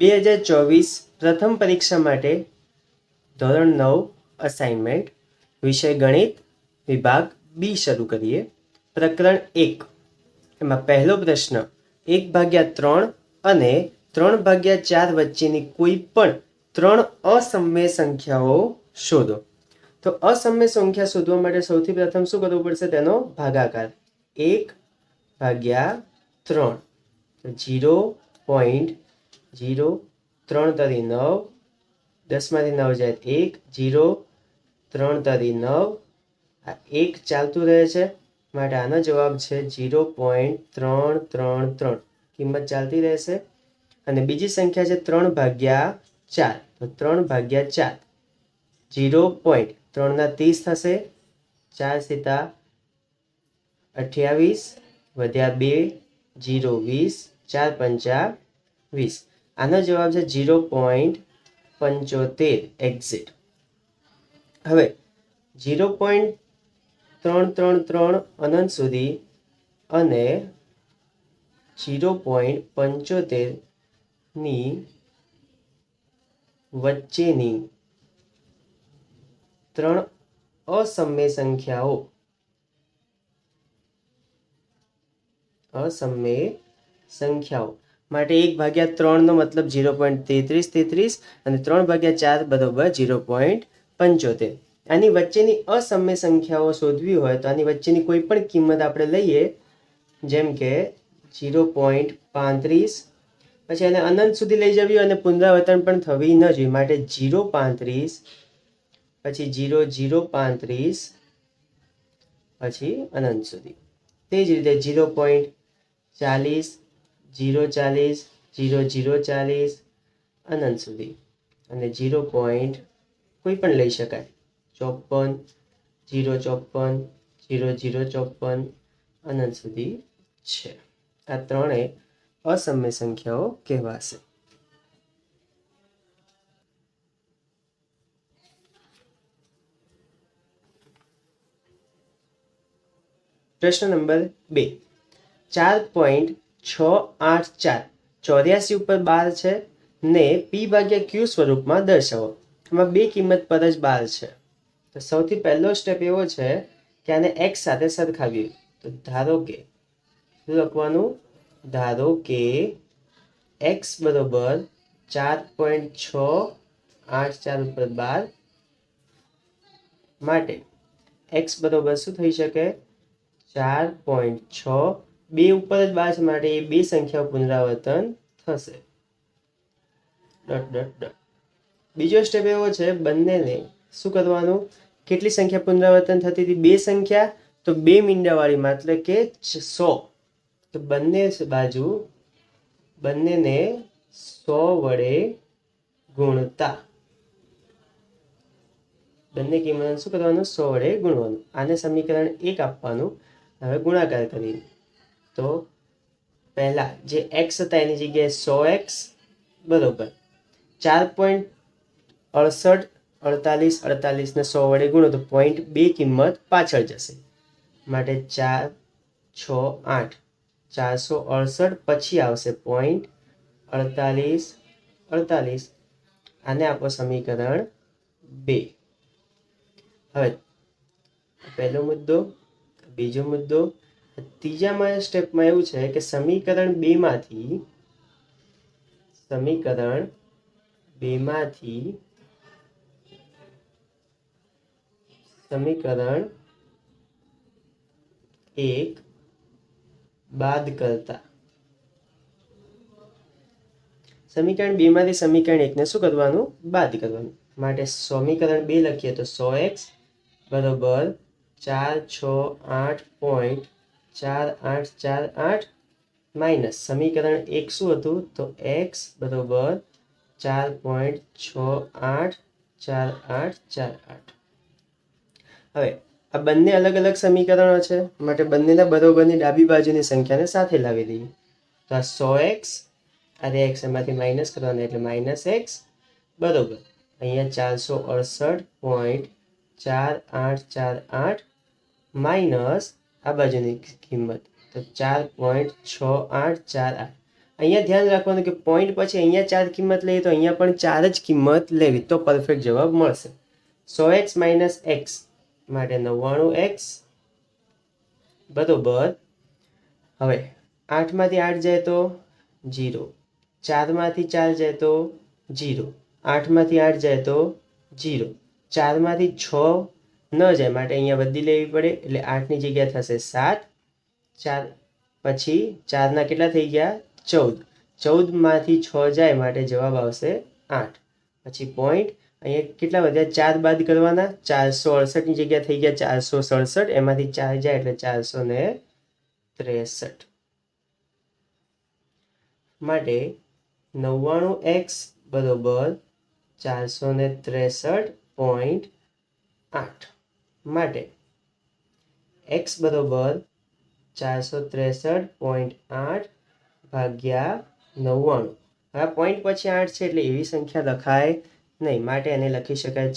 2024 પ્રથમ પરીક્ષા માટે ધોરણ 9 અસાઇનમેન્ટ વિષય ગણિત વિભાગ બી શરૂ કરીએ. પ્રકરણ 1 એમાં પહેલો પ્રશ્ન 1/3 અને 3/4 વચ્ચેની કોઈ પણ ત્રણ અસમય સંખ્યાઓ શોધો. તો અસમય સંખ્યા શોધવા માટે સૌથી પ્રથમ શું કરવું પડશે? તેનો ભાગાકાર 1/3 0.0 3 તરી 9 10 માંથી 9 જાય 1 0 3 તરી 9 આ 1 ચાલતું રહે છે માટે આનો જવાબ છે 0.333 કિંમત ચાલતી રહેશે. અને બીજી સંખ્યા છે 3/4 તો 3/4 0.3 ના 30 થશે 4 સીતા 28 વધ્યા 2 0 20 4 પંચા 20 આનો જવાબ છે 0.75 એક્ઝેક્ટ. હવે 0.333 અનંત સુધી અને 0.75 ની વચ્ચેની ત્રણ અસમય સંખ્યાઓ માટે 1/3 નો મતલબ 0.3333 અને 3/4 બરોબર 0.75. આની વચ્ચેની અસમય સંખ્યાઓ શોધવી હોય તો આની વચ્ચેની કોઈ પણ કિંમત આપણે લઈએ, જેમ કે 0.35, પછી એને અનંત સુધી લઈ જવી અને પુનરાવર્તન પણ થવી ન જોઈએ માટે 0.35 પછી 0.035 પછી અનંત સુધી. તે જ રીતે 0.40 0.40 0.040 અનંત સુધી અને 0. કોઈ પણ લઈ શકાય 54 0.54 0.054 અનંત સુધી છે. આ ત્રણેય અસમય સંખ્યાઓ કહેવાશે. પ્રશ્ન નંબર 2 4.684 84 ઉપર 12 છે ને p/q સ્વરૂપમાં દર્શાવો. આમાં બે કિંમત પર જ 12 છે. તો સૌથી પહેલો સ્ટેપ એવો છે કે આને x સાથે સરખાવીએ. તો ધારો કે શું લખવાનું? ધારો કે x બરોબર 4.684 ઉપર 12 માટે x બરોબર શું થઈ શકે? 4.6 બે ઉપર જ 12 છે માટે એ બે સંખ્યાઓ પુનરાવર્તન થશે. બીજો સ્ટેપ એવો છે બંનેને શું કરવાનું? કેટલી સંખ્યા પુનરાવર્તન થતી હતી? બે સંખ્યા તો બે મીંડાવાળીમાં એટલે કે 100. તો બંને બાજુ બંનેને 100 વડે ગુણતા બંને કિંમત શું કરવાનું? 100 વડે ગુણવાનું. આને સમીકરણ 1 આપવાનું. હવે ગુણાકાર કરીએ તો પહેલા જે x હતા એની જગ્યાએ 100x બરોબર 4.68 48 48 ને 100 વડે ગુણો તો 0.2 કિંમત પાછળ જશે માટે 4 6 8 468 પછી આવશે 0.48 48. આને આપો સમીકરણ 2. હવે પહેલો મુદ્દો, બીજો મુદ્દો. ત્રીજા સ્ટેપમાં એવું છે કે સમીકરણ 2 માંથી સમીકરણ 1 બાદ કરતા સમીકરણ 2 માંથી સમીકરણ 1 ને શું કરવાનું? બાદ કરવાનું. માટે સમીકરણ 2 લખીએ તો 100x બરોબર 468.4848 માઇનસ સમીકરણ 1 શું હતું? તો x બરોબર 4.684848. હવે આ બંને અલગ અલગ સમીકરણો છે માટે બંનેના બરોબરની ડાબી બાજુની સંખ્યાને સાથે લાવી દઈએ. તો આ 100x અને x એમાંથી માઇનસ કરવાના એટલે -x બરોબર અહીંયા 468.4848 માઇનસ આ બાજુની કિંમત તો 4.6848 અહીંયા ધ્યાન રાખવાનું કે પોઈન્ટ પછી અહીંયા 4 કિંમત લઈએ તો અહીંયા પણ 4 જ કિંમત લેવી તો પરફેક્ટ જવાબ મળશે. 100x - x માટે 99x બરોબર. હવે 8 માંથી 8 જાય તો 0, 4 માંથી 4 જાય તો 0, 8 માંથી 8 જાય તો 0, 4 માંથી 6 ન જાય માટે અહીંયા બદલી લેવી પડે એટલે 8 ની જગ્યા થશે 7. 4 પછી 4 ના કેટલા થઈ ગયા 14, 14 માંથી 6 જાય માટે જવાબ આવશે 8. પછી પોઈન્ટ અહીંયા કેટલા વધ્યા 4 બાદ કરવાના 468 ની જગ્યા થઈ ગયા 467, એમાંથી 4 જાય એટલે 463 માટે 99x બરોબર 463.8 માટે x બરોબર 463.8 ભાગ્યા 99. હવે પોઈન્ટ પછી 8 છે એટલે એવી સંખ્યા લખાય નહીં માટે એને લખી શકાય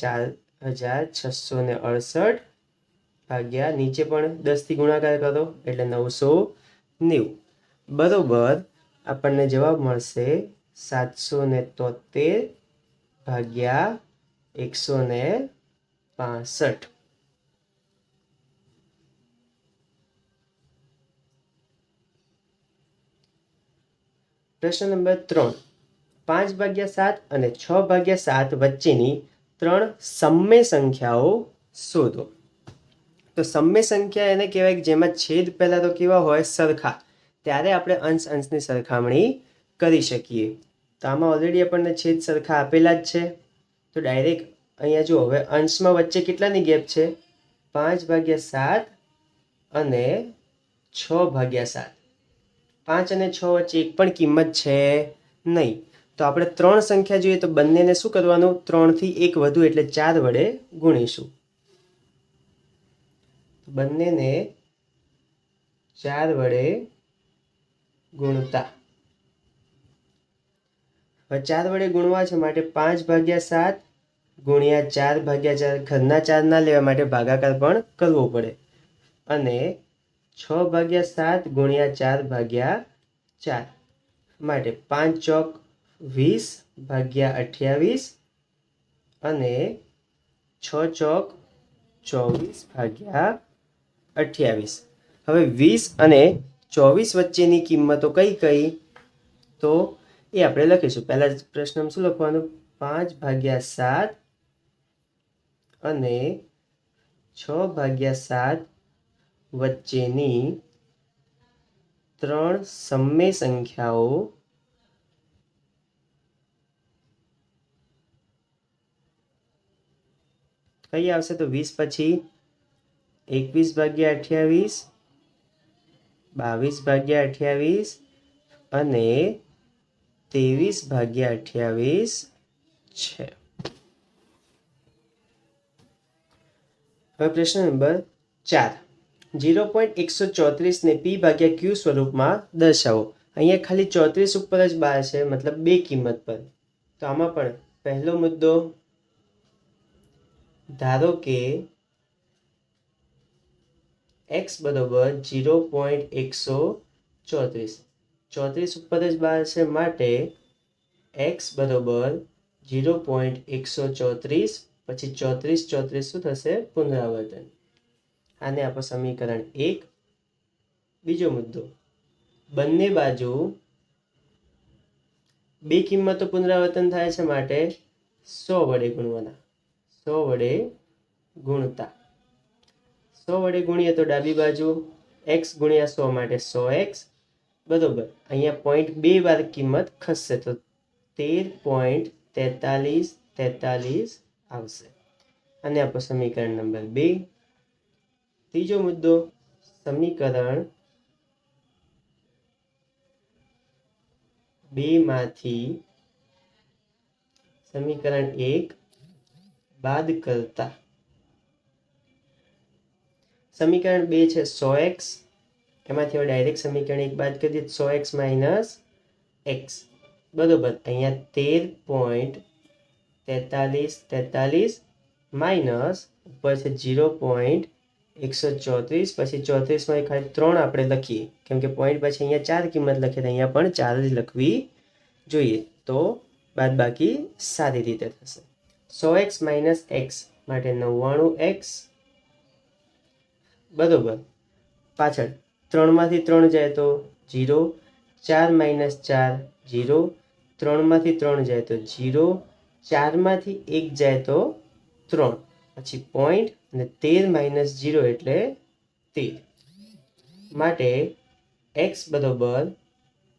4668 ભાગ્યા નીચે પણ 10 થી ગુણાકાર કરો એટલે 990 બરોબર. આપણને જવાબ મળશે 773 ભાગ્યા 165. પ્રશ્ન નંબર 3. 5/7 અને 6/7 વચ્ચેની 3 સમમ્ય સંખ્યાઓ શોધો. તો સમમ્ય સંખ્યા એને કહેવાય કે જેમાં છેદ પહેલા તો કેવા હોય સરખા, ત્યારે આપણે અંશની સરખામણી કરી શકીએ. તો આમાં ઓલરેડી આપણને છેદ સરખા આપેલા જ છે તો ડાયરેક્ટ અહીંયા જો હવે અંશમાં વચ્ચે કેટલાની ગેપ છે 5/7 અને 6/7. 5 અને 6 વચ્ચે એક પણ કિંમત છે નહીં તો આપણે 3 સંખ્યા જોઈએ તો બંનેને શું કરવાનું 3 થી 1 વધુ એટલે 4 વડે ગુણીશું. બંનેને 4 વડે ગુણતા હવે 4 વડે ગુણવા છે માટે 5/7 ગુણ્યા 4/4 ઘરના 4 ના લેવા માટે ભાગાકાર પણ કરવો પડે અને 6/7 ગુણ્યા 4/4 માટે 5 ચોક 20/28 અને 6 ચોક 24/28. હવે 20 અને 24 વચ્ચેની કિંમતો કઈ કઈ તો એ આપણે લખીશું. પહેલા પ્રશ્નમાં શું લખવાનું 5/7 અને 6/7 વચ્ચેની 3 સમમ્ય સંખ્યાઓ કઈ આવશે તો 20 પછી 21/28, 22/28 અને 23/28 છે. હવે પ્રશ્ન નંબર 4. 0.134 ને p/q સ્વરૂપમાં દર્શાવો. અહીંયા ખાલી 34 ઉપર જ બાર છે મતલબ બે કિંમત પર. તો આમાં પણ પહેલો મુદ્દો ધારો કે x બરોબર 0.134, 34 ઉપર જ બાર છે માટે x બરોબર 0.134 પછી 34 શું થશે પુનરાવર્તન. આને આપણો સમીકરણ 1. બીજો મુદ્દો બંને બાજુ બે કિંમતો પુનરાવર્તન થાય છે માટે 100 વડે ગુણવાના, 100 વડે ગુણતા 100 વડે ગુણીએ તો ડાબી બાજુ x ગુણ્યા 100 માટે 100x બરોબર. અહીંયા પોઈન્ટ 2 વાર કિંમત ખસશે તો 13.43 આવશે. અને આપણો સમીકરણ નંબર 2. ત્રીજો મુદ્દો સમીકરણ 2 માંથી સમીકરણ 1 બાદ કરતા સમીકરણ 2 છે 100x, એમાંથી હવે ડાયરેક્ટ સમીકરણ 1 બાદ કરી દઈએ 100x - x બરોબર. અહીંયા 13.43 માઇનસ ઉપર છે 0.134 134 પછી 34માં ખાલી 3 આપણે લખીએ કેમ કે પોઈન્ટ પછી અહીંયા 4 કિંમત લખીએ તો અહીંયા પણ 4 જ લખવી જોઈએ તો બાદબાકી સારી રીતે થશે 100x - x માટે 99x બરોબર પાછળ 3માંથી 3 જાય તો 0 4 - 4 0 3માંથી 3 જાય તો 0 4માંથી 1 જાય તો 3 પછી પોઈન્ટ અને 13 - 0 એટલે 13 માટે x બરોબર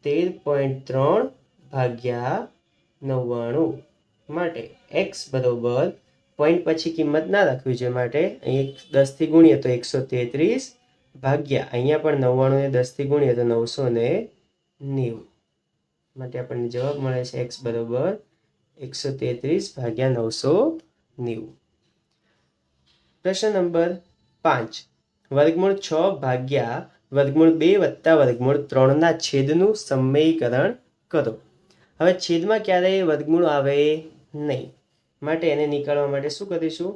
13.3 ભાગ્યા 99 માટે x બરોબર પોઈન્ટ પછી કિંમત ના રાખવી જોઈએ માટે અહીં 10 થી ગુણીએ તો 133 ભાગ્યા અહીંયા પણ 99 ને 10 થી ગુણીએ તો 990 માટે આપણને જવાબ મળે છે x બરોબર 133 ભાગ્યા 990 પ્રશ્ન નંબર 5 વર્ગમૂળ 6 ભાગ્યા વર્ગમૂળ 2 વત્તા વર્ગમૂળ 3 ના છેદનું સમયકરણ કરો હવે છેદમાં ક્યારેય વર્ગમૂળ આવે નહીં માટે એને નીકાળવા માટે શું કરીશું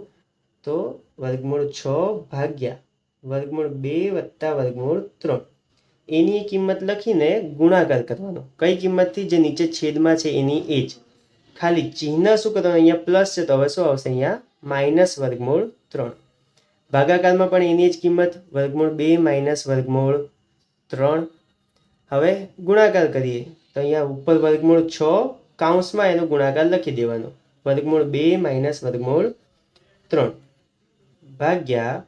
તો વર્ગમૂળ 6 ભાગ્યા વર્ગમૂળ 2 વત્તા વર્ગમૂળ 3 એની કિંમત લખીને ગુણાકાર કરવાનો કઈ કિંમતથી જે નીચે છેદમાં છે એની એ જ ખાલી ચિહ્ન શું કરવાનું અહીંયા પ્લસ છે તો હવે શું આવશે અહીંયા માઇનસ વર્ગમૂળ 3 ભાગાકારમાં પણ એની જ કિંમત વર્ગમૂળ 2 - વર્ગમૂળ 3 હવે ગુણાકાર કરીએ તો અહીંયા ઉપર વર્ગમૂળ 6 કૌંસમાં એનો ગુણાકાર લખી દેવાનો વર્ગમૂળ 2 - વર્ગમૂળ 3 ભાગ્યા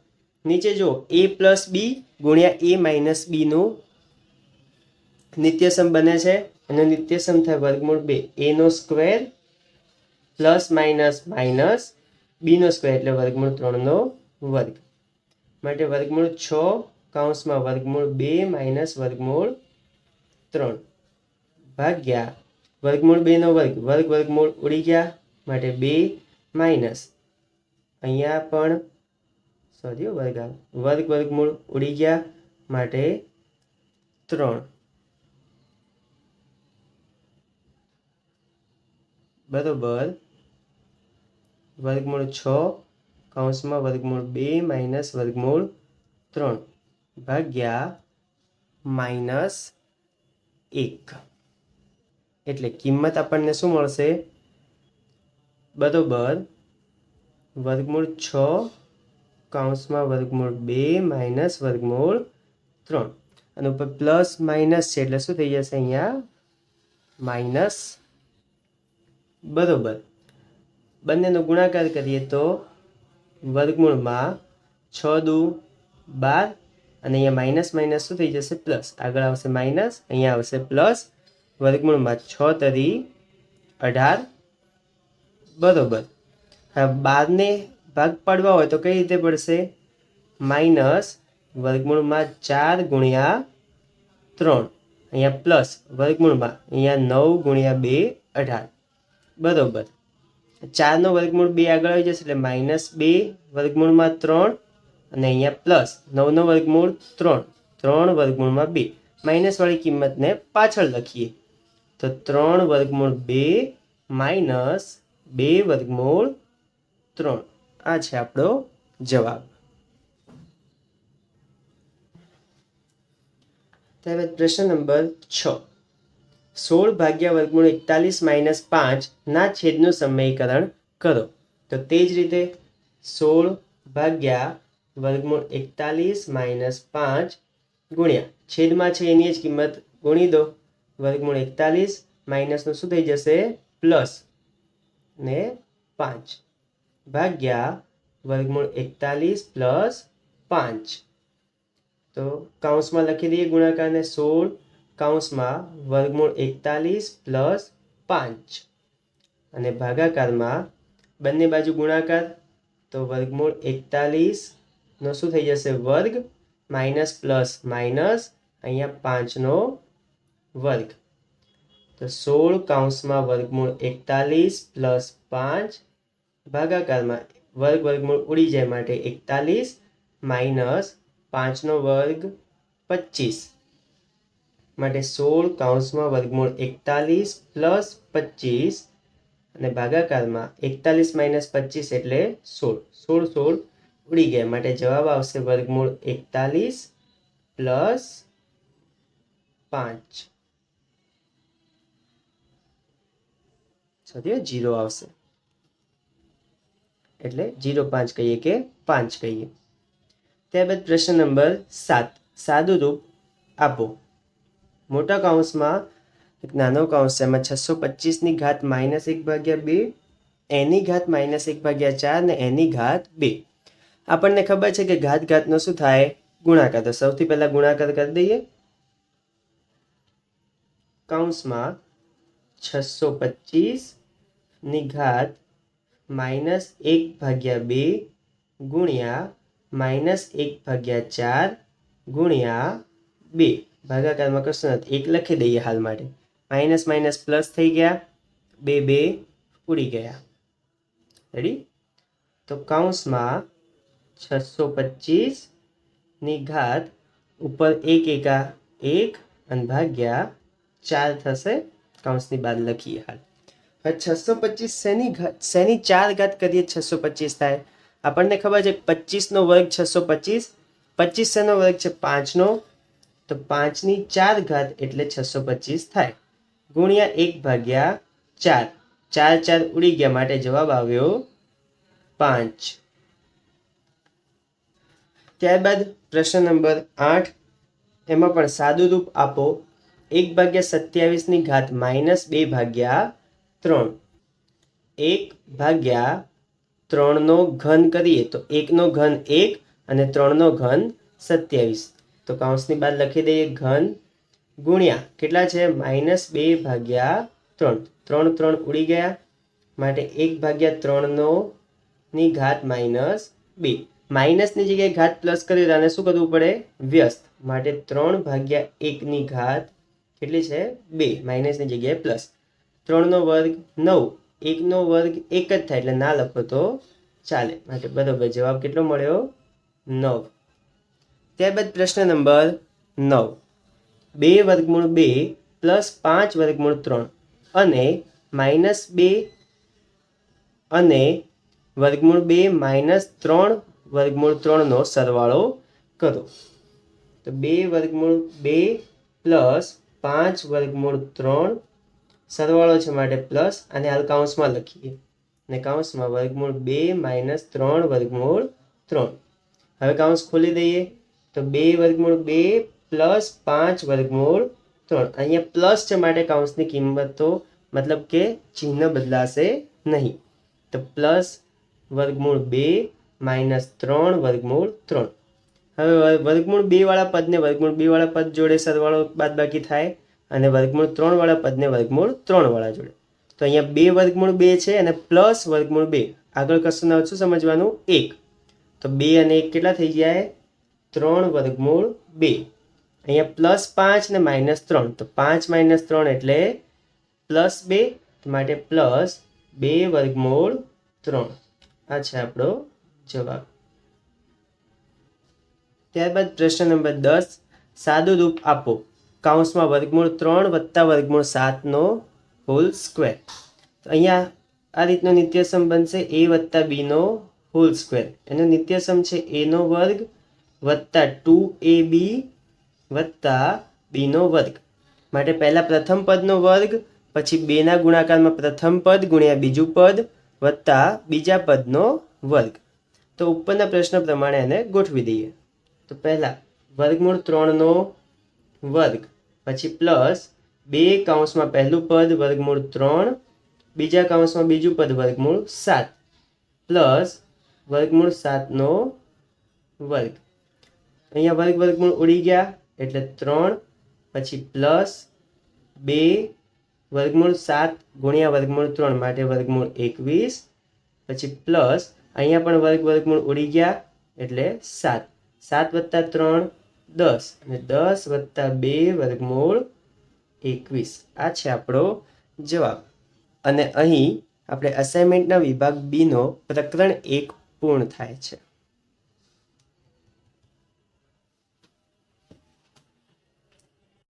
નીચે જો a + b ગુણ્યા a - b નું નિત્યસમ બને છે અને નિત્યસમ થાય વર્ગમૂળ 2 a નો square plus minus minus b નો સ્ક્વેર એટલે વર્ગમૂળ 3 નો વર્ગ માટે વર્ગમૂળ 6 કૌંસમાં વર્ગમૂળ 2 - વર્ગમૂળ 3 ભાગ્યા વર્ગમૂળ 2 નો વર્ગ વર્ગમૂળ ઉડી ગયા માટે 2 માઇનસ અહીંયા પણ વર્ગમૂળ ઉડી ગયા માટે 3 બરોબર વર્ગમૂળ 6 કૌંસમાં વર્ગમૂળ 2 - વર્ગમૂળ 3 ભાગ્યા -1 એટલે કિંમત આપણને શું મળશે બરોબર વર્ગમૂળ 6 કૌંસમાં વર્ગમૂળ 2 - વર્ગમૂળ 3 અને ઉપર પ્લસ માઇનસ છે એટલે શું થઈ જશે અહીંયા માઇનસ બરોબર બંનેનો ગુણાકાર કરીએ તો વર્ગમૂળમાં 6 દુ 12 અને અહીંયા માઇનસ માઇનસ શું થઈ જશે પ્લસ આગળ આવશે માઇનસ અહીંયા આવશે પ્લસ વર્ગમૂળમાં 6 તરી 18 બરોબર હવે 12 ને ભાગ પાડવા હોય તો કઈ રીતે પડશે માઇનસ વર્ગમૂળમાં 4 ગુણ્યા 3 અહીંયા પ્લસ વર્ગમૂળમાં અહીંયા 9 ગુણ્યા 2 18 બરોબર 4 નો વર્ગમૂળ 2 આગળ આવી જશે એટલે -2 વર્ગમૂળમાં 3 અને અહીંયા પ્લસ 9 નો વર્ગમૂળ 3 વર્ગમૂળમાં 2 માઇનસ વાળી કિંમતને પાછળ લખીએ તો 3 વર્ગમૂળ 2 માઇનસ 2 વર્ગમૂળ 3 આ છે આપણો જવાબ ત્યારબાદ પ્રશ્ન નંબર 6 16 ભાગ્યા વર્ગમૂળ 41 - 5 ના છેદનું સમીકરણ કરો તો તે જ રીતે 16 ભાગ્યા વર્ગમૂળ 41 - 5 ગુણ્યા છેદમાં છે એની જ કિંમત ગુણી દો વર્ગમૂળ 41 માઇનસનું શું થઈ જશે પ્લસ ને 5 ભાગ્યા વર્ગમૂળ 41 + 5 તો કૌંસમાં લખી દઈએ ગુણાકારને 16 કૌંસમાં વર્ગમૂળ 41 + 5 અને ભાગાકારમાં બંને બાજુ ગુણાકાર તો વર્ગમૂળ 41 નો શું થઈ જશે વર્ગ માઇનસ પ્લસ માઇનસ અહીંયા 5 નો વર્ગ તો 16 કૌંસમાં વર્ગમૂળ 41 + 5 ભાગાકારમાં વર્ગમૂળ ઉડી જાય માટે 41 માઇનસ 5 નો વર્ગ 25 માટે 16 કૌંસમાં વર્ગમૂળ 41 + 25 અને ભાગાકારમાં 41 - 25 એટલે 16 16 16 ઉડી ગયા માટે જવાબ આવશે વર્ગમૂળ 41 પ્લસ 5 સોરી 0 આવશે એટલે 0.5 કહીએ કે 5 કહીએ. ત્યારબાદ પ્રશ્ન નંબર 7 સાદું રૂપ આપો. મોટા કૌંસમાં એક નાનો કૌંસ છે એમાં 625 ની ઘાત -1/2 એની ઘાત -1/4 ને એની ઘાત 2. આપણને ખબર છે કે ઘાત ઘાતનો શું થાય ગુણાકાર. તો સૌથી પહેલા ગુણાકાર કરી દઈએ. કૌંસમાં 625 ની ઘાત -1/2 ગુણ્યા -1/4 ગુણ્યા 2. ભાગાકારમાં કશું નથી 1 લખી દઈએ હાલ માટે. માઇનસ માઇનસ પ્લસ થઈ ગયા 2 ઉડી ગયા. રેડી. તો કૌંસમાં 625 ની ઘાત ઉપર 1 એકા 1 અને ભાગ્યા 4 થશે. કૌંસની બહાર લખીએ હાલ. હવે 625 શેની 4 ઘાત કરીએ 625 થાય. આપણને ખબર છે 25 નો વર્ગ 625, 25 શેનો વર્ગ છે 5 નો, તો 5 ની 4 ઘાત એટલે 625 થાય ગુણ્યા 1/4. 4 ઉડી ગયા માટે જવાબ આવ્યો 5. ત્યારબાદ પ્રશ્ન નંબર 8 એમાં પણ સાદું રૂપ આપો. 1/27 ની ઘાત -2/3. 1/3 નો ઘન કરીએ તો 1 નો ઘન 1 અને 3 નો ઘન 27. તો કૌંસની બહાર લખી દઈએ ઘન ગુણ્યા કેટલા છે -2/3. 3 ઉડી ગયા માટે 1/3 ની ઘાત -2. માઇનસની જગ્યાએ ઘાત પ્લસ કરી તો આને શું કરવું પડે વ્યસ્ત. માટે 3/1 ની ઘાત કેટલી છે 2. માઇનસની જગ્યાએ પ્લસ. 3 નો વર્ગ 9. 1 નો વર્ગ 1 જ થાય એટલે ના લખો તો ચાલે. માટે બરોબર જવાબ કેટલો મળ્યો 9. ત્યારબાદ પ્રશ્ન નંબર 9 2/2 પ્લસ 5/3 અને -2 અને √2 -3/3 નો સરવાળો કરો. તો 2/2 પ્લસ 5/3 સરવાળો છે માટે પ્લસ અને હાલ કૌંસમાં લખીએ અને કૌંસમાં √2 -3/3. હવે કૌંસ ખોલી દઈએ તો 2/2 પ્લસ 5/3. અહીંયા પ્લસ છે માટે કૌંસની કિંમત તો મતલબ કે ચિહ્ન બદલાશે નહીં. તો પ્લસ √2 -3/3. હવે √2 વાળા પદને √2 વાળા પદ જોડે સરવાળો બાદબાકી થાય અને √3 વાળા પદને √3 વાળા જોડે. તો અહીંયા 2 √2 છે અને પ્લસ √2. આગળ કશું ન ઓછું સમજવાનું 1. તો 2 અને 1 કેટલા થઈ જાય 3/2. અહીંયા પ્લસ 5 ને -3. તો 5 -3 એટલે +2 માટે પ્લસ 2/3. આ છે આપણો જવાબ. ત્યારબાદ પ્રશ્ન નંબર 10 સાદું રૂપ આપો. કૌંસમાં √3 + √7 નો હોલ સ્ક્વેર. તો અહીંયા આ રીતનો નિત્યસમ બનશે a + b નો હોલ સ્ક્વેર. એનો નિત્યસમ છે a નો વર્ગ વત્તા 2ab વત્તા b નો વર્ગ. માટે પહેલા પ્રથમ પદનો વર્ગ પછી 2 ના ગુણાકારમાં પ્રથમ પદ ગુણ્યા બીજું પદ વત્તા બીજા પદનો વર્ગ. તો ઉપરના પ્રશ્ન પ્રમાણે એને ગોઠવી દઈએ. તો પહેલા √3 નો વર્ગ પછી પ્લસ 2 કૌંસમાં પહેલું પદ √3 બીજા કૌંસમાં બીજું પદ √7 પ્લસ √7 નો વર્ગ. અહીંયા વર્ગમૂળ ઉડી ગયા એટલે 3 પછી પ્લસ 2 √7 ગુણ્યા √3 માટે √21 પછી પ્લસ અહીંયા પણ વર્ગમૂળ ઉડી ગયા એટલે 7. 7 + 3 10 અને 10 + 2 √21. આ છે આપણો જવાબ. અને અહીં આપણે અસાઇનમેન્ટના વિભાગ બી નો પ્રકરણ 1 પૂર્ણ થાય છે.